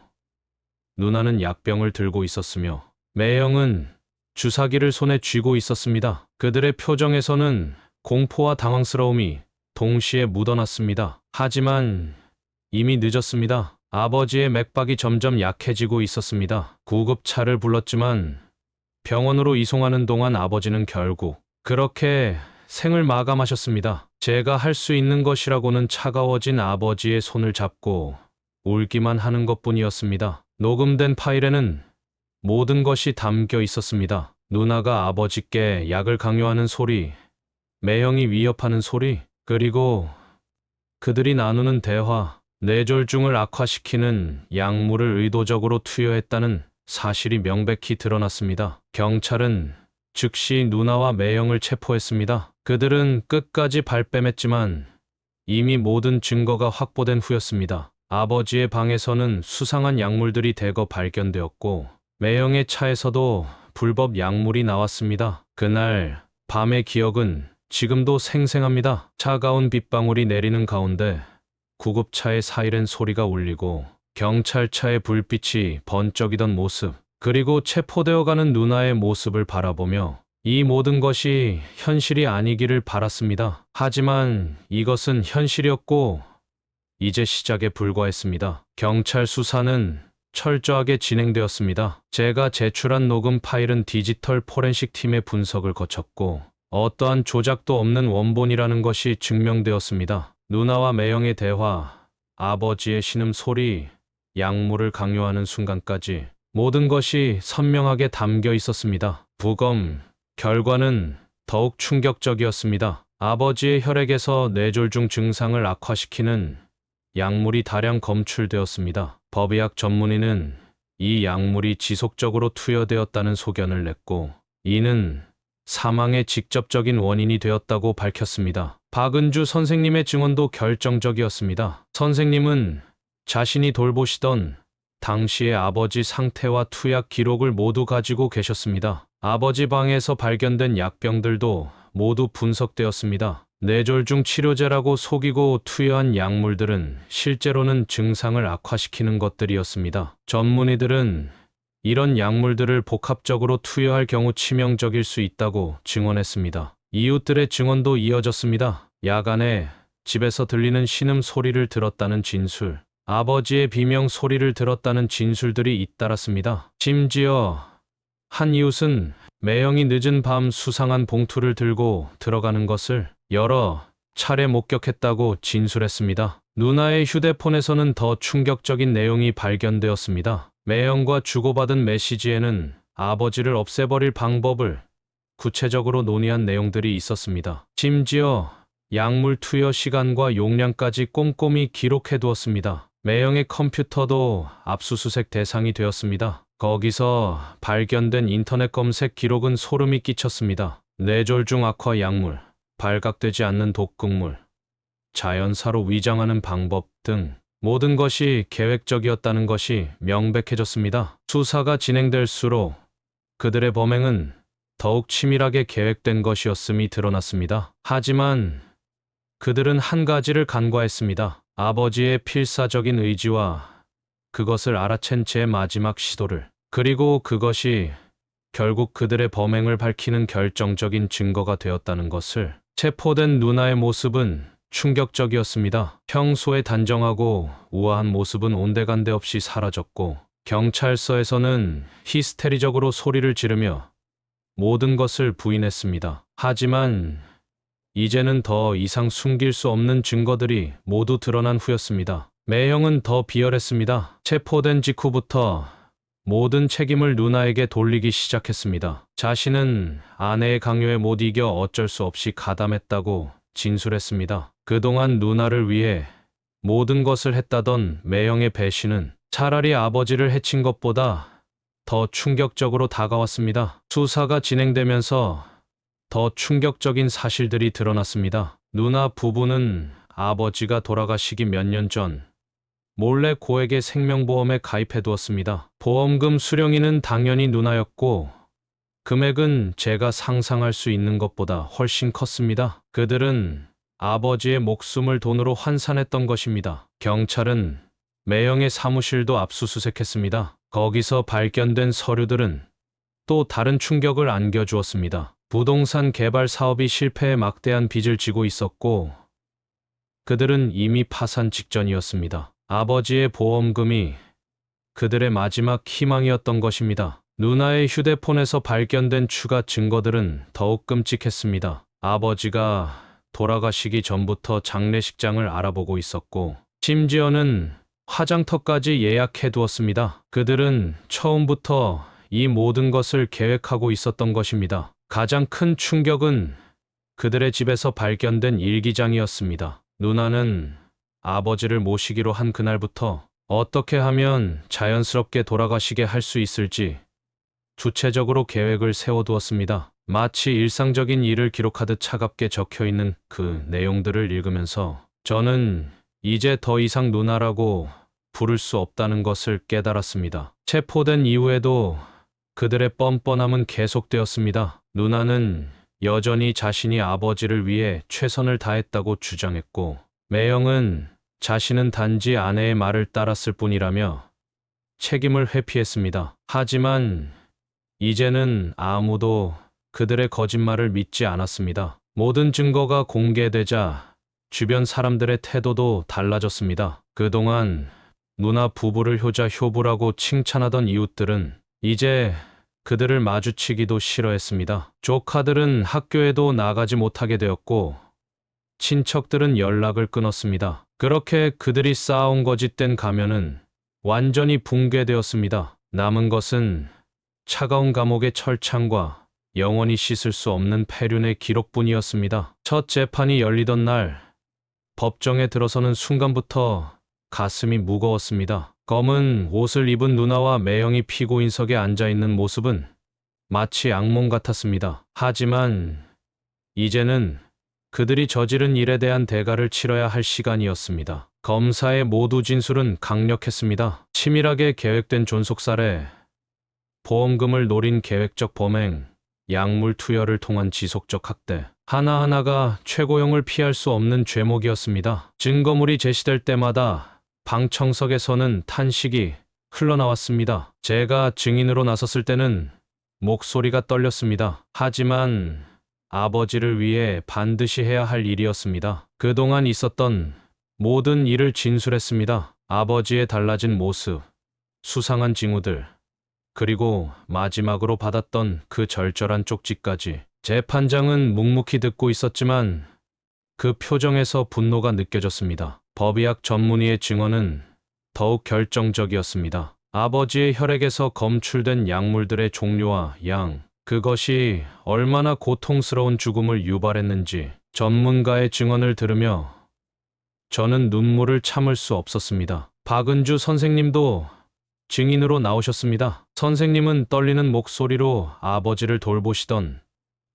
누나는 약병을 들고 있었으며 매형은 주사기를 손에 쥐고 있었습니다. 그들의 표정에서는 공포와 당황스러움이 동시에 묻어났습니다. 하지만 이미 늦었습니다. 아버지의 맥박이 점점 약해지고 있었습니다. 구급차를 불렀지만 병원으로 이송하는 동안 아버지는 결국 그렇게 생을 마감하셨습니다. 제가 할 수 있는 것이라고는 차가워진 아버지의 손을 잡고 울기만 하는 것뿐이었습니다. 녹음된 파일에는 모든 것이 담겨 있었습니다. 누나가 아버지께 약을 강요하는 소리, 매형이 위협하는 소리, 그리고 그들이 나누는 대화, 뇌졸중을 악화시키는 약물을 의도적으로 투여했다는 사실이 명백히 드러났습니다. 경찰은 즉시 누나와 매형을 체포했습니다. 그들은 끝까지 발뺌했지만 이미 모든 증거가 확보된 후였습니다. 아버지의 방에서는 수상한 약물들이 대거 발견되었고 매형의 차에서도 불법 약물이 나왔습니다. 그날 밤의 기억은 지금도 생생합니다. 차가운 빗방울이 내리는 가운데 구급차의 사이렌 소리가 울리고 경찰차의 불빛이 번쩍이던 모습, 그리고 체포되어 가는 누나의 모습을 바라보며 이 모든 것이 현실이 아니기를 바랐습니다. 하지만 이것은 현실이었고 이제 시작에 불과했습니다. 경찰 수사는 철저하게 진행되었습니다. 제가 제출한 녹음 파일은 디지털 포렌식 팀의 분석을 거쳤고 어떠한 조작도 없는 원본이라는 것이 증명되었습니다. 누나와 매형의 대화, 아버지의 신음 소리, 약물을 강요하는 순간까지 모든 것이 선명하게 담겨 있었습니다. 부검 결과는 더욱 충격적이었습니다. 아버지의 혈액에서 뇌졸중 증상을 악화시키는 약물이 다량 검출되었습니다. 법의학 전문의는 이 약물이 지속적으로 투여되었다는 소견을 냈고, 이는 사망의 직접적인 원인이 되었다고 밝혔습니다. 박은주 선생님의 증언도 결정적이었습니다. 선생님은 자신이 돌보시던 당시의 아버지 상태와 투약 기록을 모두 가지고 계셨습니다. 아버지 방에서 발견된 약병들도 모두 분석되었습니다. 뇌졸중 치료제라고 속이고 투여한 약물들은 실제로는 증상을 악화시키는 것들이었습니다. 전문의들은 이런 약물들을 복합적으로 투여할 경우 치명적일 수 있다고 증언했습니다. 이웃들의 증언도 이어졌습니다. 야간에 집에서 들리는 신음 소리를 들었다는 진술, 아버지의 비명 소리를 들었다는 진술들이 잇따랐습니다. 심지어 한 이웃은 매형이 늦은 밤 수상한 봉투를 들고 들어가는 것을 여러 차례 목격했다고 진술했습니다. 누나의 휴대폰에서는 더 충격적인 내용이 발견되었습니다. 매형과 주고받은 메시지에는 아버지를 없애버릴 방법을 구체적으로 논의한 내용들이 있었습니다. 심지어 약물 투여 시간과 용량까지 꼼꼼히 기록해두었습니다. 매형의 컴퓨터도 압수수색 대상이 되었습니다. 거기서 발견된 인터넷 검색 기록은 소름이 끼쳤습니다. 뇌졸중 악화 약물, 발각되지 않는 독극물, 자연사로 위장하는 방법 등 모든 것이 계획적이었다는 것이 명백해졌습니다. 수사가 진행될수록 그들의 범행은 더욱 치밀하게 계획된 것이었음이 드러났습니다. 하지만 그들은 한 가지를 간과했습니다. 아버지의 필사적인 의지와 그것을 알아챈 제 마지막 시도를, 그리고 그것이 결국 그들의 범행을 밝히는 결정적인 증거가 되었다는 것을. 체포된 누나의 모습은 충격적이었습니다. 평소에 단정하고 우아한 모습은 온데간데 없이 사라졌고, 경찰서에서는 히스테리적으로 소리를 지르며 모든 것을 부인했습니다. 하지만 이제는 더 이상 숨길 수 없는 증거들이 모두 드러난 후였습니다. 매형은 더 비열했습니다. 체포된 직후부터 모든 책임을 누나에게 돌리기 시작했습니다. 자신은 아내의 강요에 못 이겨 어쩔 수 없이 가담했다고 진술했습니다. 그동안 누나를 위해 모든 것을 했다던 매형의 배신은 차라리 아버지를 해친 것보다 더 충격적으로 다가왔습니다. 수사가 진행되면서 더 충격적인 사실들이 드러났습니다. 누나 부부는 아버지가 돌아가시기 몇 년 전 몰래 고액의 생명보험에 가입해두었습니다. 보험금 수령인은 당연히 누나였고, 금액은 제가 상상할 수 있는 것보다 훨씬 컸습니다. 그들은 아버지의 목숨을 돈으로 환산했던 것입니다. 경찰은 매형의 사무실도 압수수색했습니다. 거기서 발견된 서류들은 또 다른 충격을 안겨주었습니다. 부동산 개발 사업이 실패해 막대한 빚을 지고 있었고, 그들은 이미 파산 직전이었습니다. 아버지의 보험금이 그들의 마지막 희망이었던 것입니다. 누나의 휴대폰에서 발견된 추가 증거들은 더욱 끔찍했습니다. 아버지가 돌아가시기 전부터 장례식장을 알아보고 있었고, 심지어는 화장터까지 예약해두었습니다. 그들은 처음부터 이 모든 것을 계획하고 있었던 것입니다. 가장 큰 충격은 그들의 집에서 발견된 일기장이었습니다. 누나는 아버지를 모시기로 한 그날부터 어떻게 하면 자연스럽게 돌아가시게 할 수 있을지 구체적으로 계획을 세워두었습니다. 마치 일상적인 일을 기록하듯 차갑게 적혀있는 그 내용들을 읽으면서 저는 이제 더 이상 누나라고 부를 수 없다는 것을 깨달았습니다. 체포된 이후에도 그들의 뻔뻔함은 계속되었습니다. 누나는 여전히 자신이 아버지를 위해 최선을 다했다고 주장했고, 매형은 자신은 단지 아내의 말을 따랐을 뿐이라며 책임을 회피했습니다. 하지만 이제는 아무도 그들의 거짓말을 믿지 않았습니다. 모든 증거가 공개되자 주변 사람들의 태도도 달라졌습니다. 그동안 누나 부부를 효자효부라고 칭찬하던 이웃들은 이제 그들을 마주치기도 싫어했습니다. 조카들은 학교에도 나가지 못하게 되었고, 친척들은 연락을 끊었습니다. 그렇게 그들이 쌓아온 거짓된 가면은 완전히 붕괴되었습니다. 남은 것은 차가운 감옥의 철창과 영원히 씻을 수 없는 폐륜의 기록뿐이었습니다. 첫 재판이 열리던 날, 법정에 들어서는 순간부터 가슴이 무거웠습니다. 검은 옷을 입은 누나와 매형이 피고인석에 앉아있는 모습은 마치 악몽 같았습니다. 하지만 이제는 그들이 저지른 일에 대한 대가를 치러야 할 시간이었습니다. 검사의 모두 진술은 강력했습니다. 치밀하게 계획된 존속살해, 보험금을 노린 계획적 범행, 약물 투여를 통한 지속적 학대, 하나하나가 최고형을 피할 수 없는 죄목이었습니다. 증거물이 제시될 때마다 방청석에서는 탄식이 흘러나왔습니다. 제가 증인으로 나섰을 때는 목소리가 떨렸습니다. 하지만 아버지를 위해 반드시 해야 할 일이었습니다. 그동안 있었던 모든 일을 진술했습니다. 아버지의 달라진 모습, 수상한 징후들, 그리고 마지막으로 받았던 그 절절한 쪽지까지. 재판장은 묵묵히 듣고 있었지만 그 표정에서 분노가 느껴졌습니다. 법의학 전문의의 증언은 더욱 결정적이었습니다. 아버지의 혈액에서 검출된 약물들의 종류와 양, 그것이 얼마나 고통스러운 죽음을 유발했는지 전문가의 증언을 들으며 저는 눈물을 참을 수 없었습니다. 박은주 선생님도 증인으로 나오셨습니다. 선생님은 떨리는 목소리로 아버지를 돌보시던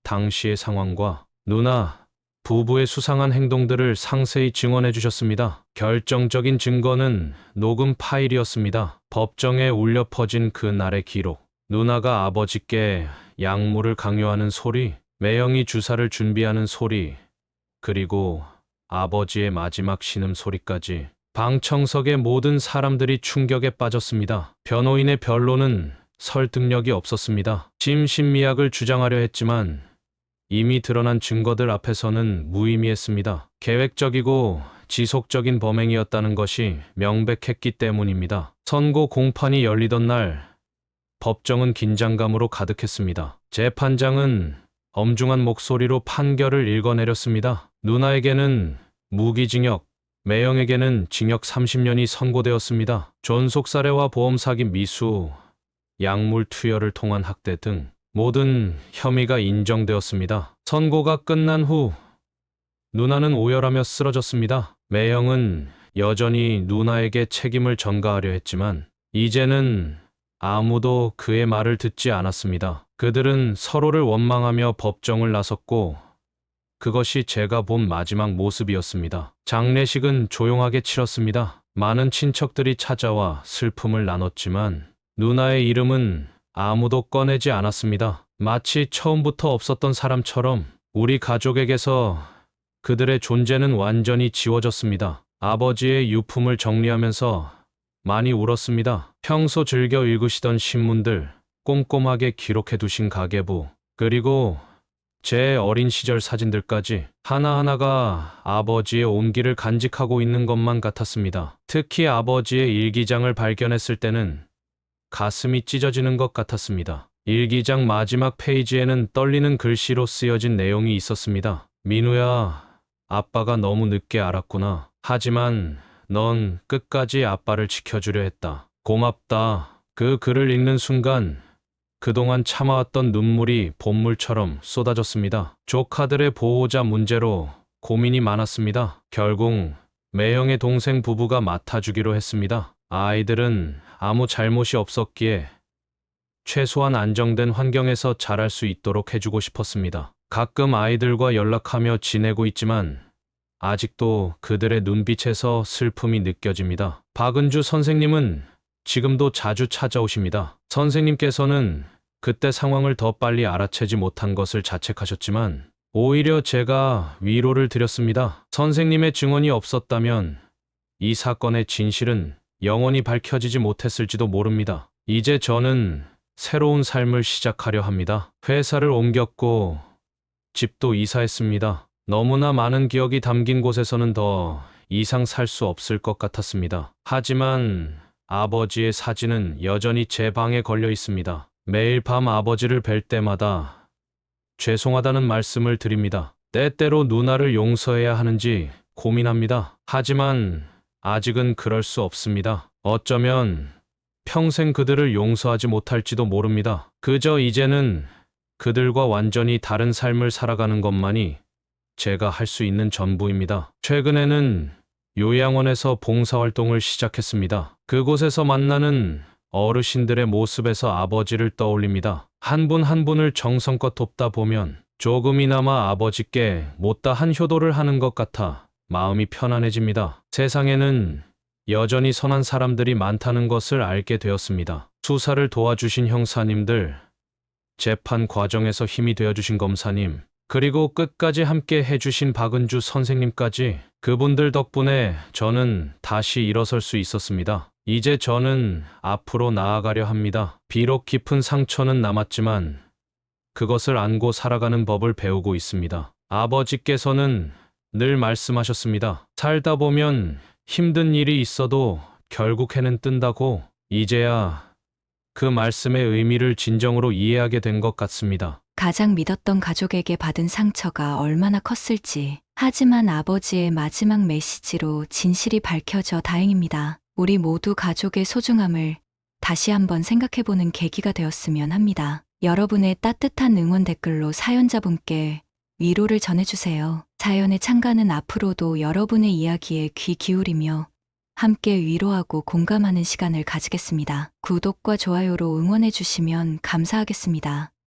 당시의 상황과 누나, 부부의 수상한 행동들을 상세히 증언해 주셨습니다. 결정적인 증거는 녹음 파일이었습니다. 법정에 울려 퍼진 그 날의 기록. 누나가 아버지께 약물을 강요하는 소리, 매형이 주사를 준비하는 소리, 그리고 아버지의 마지막 신음소리까지. 방청석의 모든 사람들이 충격에 빠졌습니다. 변호인의 변론은 설득력이 없었습니다. 심신미약을 주장하려 했지만 이미 드러난 증거들 앞에서는 무의미했습니다. 계획적이고 지속적인 범행이었다는 것이 명백했기 때문입니다. 선고 공판이 열리던 날, 법정은 긴장감으로 가득했습니다. 재판장은 엄중한 목소리로 판결을 읽어내렸습니다. 누나에게는 무기징역, 매형에게는 징역 30년이 선고되었습니다. 존속살해와 보험사기 미수, 약물 투여를 통한 학대 등 모든 혐의가 인정되었습니다. 선고가 끝난 후 누나는 오열하며 쓰러졌습니다. 매형은 여전히 누나에게 책임을 전가하려 했지만 이제는 아무도 그의 말을 듣지 않았습니다. 그들은 서로를 원망하며 법정을 나섰고 그것이 제가 본 마지막 모습이었습니다. 장례식은 조용하게 치렀습니다. 많은 친척들이 찾아와 슬픔을 나눴지만 누나의 이름은 아무도 꺼내지 않았습니다. 마치 처음부터 없었던 사람처럼 우리 가족에게서 그들의 존재는 완전히 지워졌습니다. 아버지의 유품을 정리하면서 많이 울었습니다. 평소 즐겨 읽으시던 신문들, 꼼꼼하게 기록해 두신 가계부, 그리고 제 어린 시절 사진들까지 하나하나가 아버지의 온기를 간직하고 있는 것만 같았습니다. 특히 아버지의 일기장을 발견했을 때는 가슴이 찢어지는 것 같았습니다. 일기장 마지막 페이지에는 떨리는 글씨로 쓰여진 내용이 있었습니다. 민우야, 아빠가 너무 늦게 알았구나. 하지만 넌 끝까지 아빠를 지켜주려 했다. 고맙다. 그 글을 읽는 순간 그동안 참아왔던 눈물이 봇물처럼 쏟아졌습니다. 조카들의 보호자 문제로 고민이 많았습니다. 결국 매형의 동생 부부가 맡아주기로 했습니다. 아이들은 아무 잘못이 없었기에 최소한 안정된 환경에서 자랄 수 있도록 해주고 싶었습니다. 가끔 아이들과 연락하며 지내고 있지만 아직도 그들의 눈빛에서 슬픔이 느껴집니다. 박은주 선생님은 지금도 자주 찾아오십니다. 선생님께서는 그때 상황을 더 빨리 알아채지 못한 것을 자책하셨지만 오히려 제가 위로를 드렸습니다. 선생님의 증언이 없었다면 이 사건의 진실은 영원히 밝혀지지 못했을지도 모릅니다. 이제 저는 새로운 삶을 시작하려 합니다. 회사를 옮겼고 집도 이사했습니다. 너무나 많은 기억이 담긴 곳에서는 더 이상 살 수 없을 것 같았습니다. 하지만 아버지의 사진은 여전히 제 방에 걸려 있습니다. 매일 밤 아버지를 뵐 때마다 죄송하다는 말씀을 드립니다. 때때로 누나를 용서해야 하는지 고민합니다. 하지만 아직은 그럴 수 없습니다. 어쩌면 평생 그들을 용서하지 못할지도 모릅니다. 그저 이제는 그들과 완전히 다른 삶을 살아가는 것만이 제가 할 수 있는 전부입니다. 최근에는 요양원에서 봉사활동을 시작했습니다. 그곳에서 만나는 어르신들의 모습에서 아버지를 떠올립니다. 한 분 한 분을 정성껏 돕다 보면 조금이나마 아버지께 못다한 효도를 하는 것 같아 마음이 편안해집니다. 세상에는 여전히 선한 사람들이 많다는 것을 알게 되었습니다. 수사를 도와주신 형사님들, 재판 과정에서 힘이 되어주신 검사님, 그리고 끝까지 함께 해주신 박은주 선생님까지 그분들 덕분에 저는 다시 일어설 수 있었습니다. 이제 저는 앞으로 나아가려 합니다. 비록 깊은 상처는 남았지만 그것을 안고 살아가는 법을 배우고 있습니다. 아버지께서는 늘 말씀하셨습니다. 살다 보면 힘든 일이 있어도 결국 해는 뜬다고. 이제야 그 말씀의 의미를 진정으로 이해하게 된 것 같습니다. 가장 믿었던 가족에게 받은 상처가 얼마나 컸을지. 하지만 아버지의 마지막 메시지로 진실이 밝혀져 다행입니다. 우리 모두 가족의 소중함을 다시 한번 생각해보는 계기가 되었으면 합니다. 여러분의 따뜻한 응원 댓글로 사연자분께 위로를 전해주세요. 사연의 창가는 앞으로도 여러분의 이야기에 귀 기울이며 함께 위로하고 공감하는 시간을 가지겠습니다. 구독과 좋아요로 응원해주시면 감사하겠습니다.